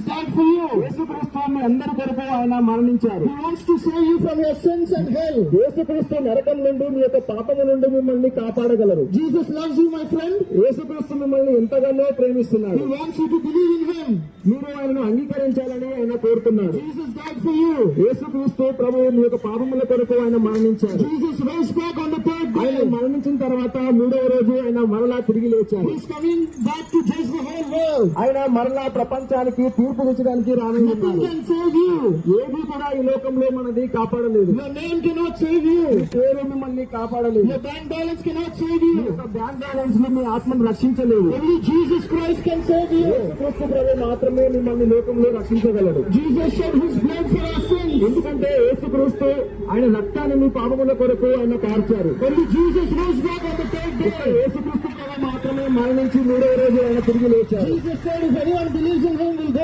died for you. యేసుక్రీస్తు మీ అందరి కొరకు ఆయన మరణించారు. He wants to save you from your sins and hell. యేసుక్రీస్తు నరకం నుండి మీ యొక్క పాపము నుండి మిమ్మల్ని కాపాడగలరు. Jesus loves you, my friend. యేసుక్రీస్తు మిమ్మల్ని ఎంతగానో ప్రేమిస్తున్నాడు. He wants you to believe in him. మీరు ఆయనను అంగీకరించాలని ఆయన కోరుతున్నాడు. Jesus died for you. యేసుక్రీస్తు ప్రభువు మీ యొక్క పాపముల కొరకు ఆయన మరణించారు. Jesus rose back on the third ఆయన day. మరణించిన తర్వాత 3వ రోజు ఆయన మరలా తిరిగి లేచారు. He's coming back to judge the whole world. ఆయన మరలా ప్రపంచానికి తీర్పునిచ్చడానికి రానున్నాడు. Nothing can save you. ఏది కూడా ఈ లోకంలో మనది కాపాడలేదు. Your name cannot save you. మీ పేరు మిమ్మల్ని కాపాడలేదు. Your bank balance cannot save me you. యొక్క బ్యాంక్ బ్యాలెన్స్ లు మీ ఆత్మను రక్షించలేవు. Only Jesus Christ can save you. యేసుక్రీస్తు ప్రభు మాత్రమే మిమ్మల్ని లోకంలో రక్షించగలడు. Jesus shed his blood for our sins. ఎందుకంటే యేసుక్రీస్తు ఆయన రక్తాన్ని మీ పాపముల కొరకు ఆయన కార్చారు. Only Jesus rose back on the third day. యేసుక్రీస్తు ప్రభు మాత్రమే మరణించి 3వ రోజు ఆయన తిరిగి లేచారు. Jesus said, if anyone believes in him will go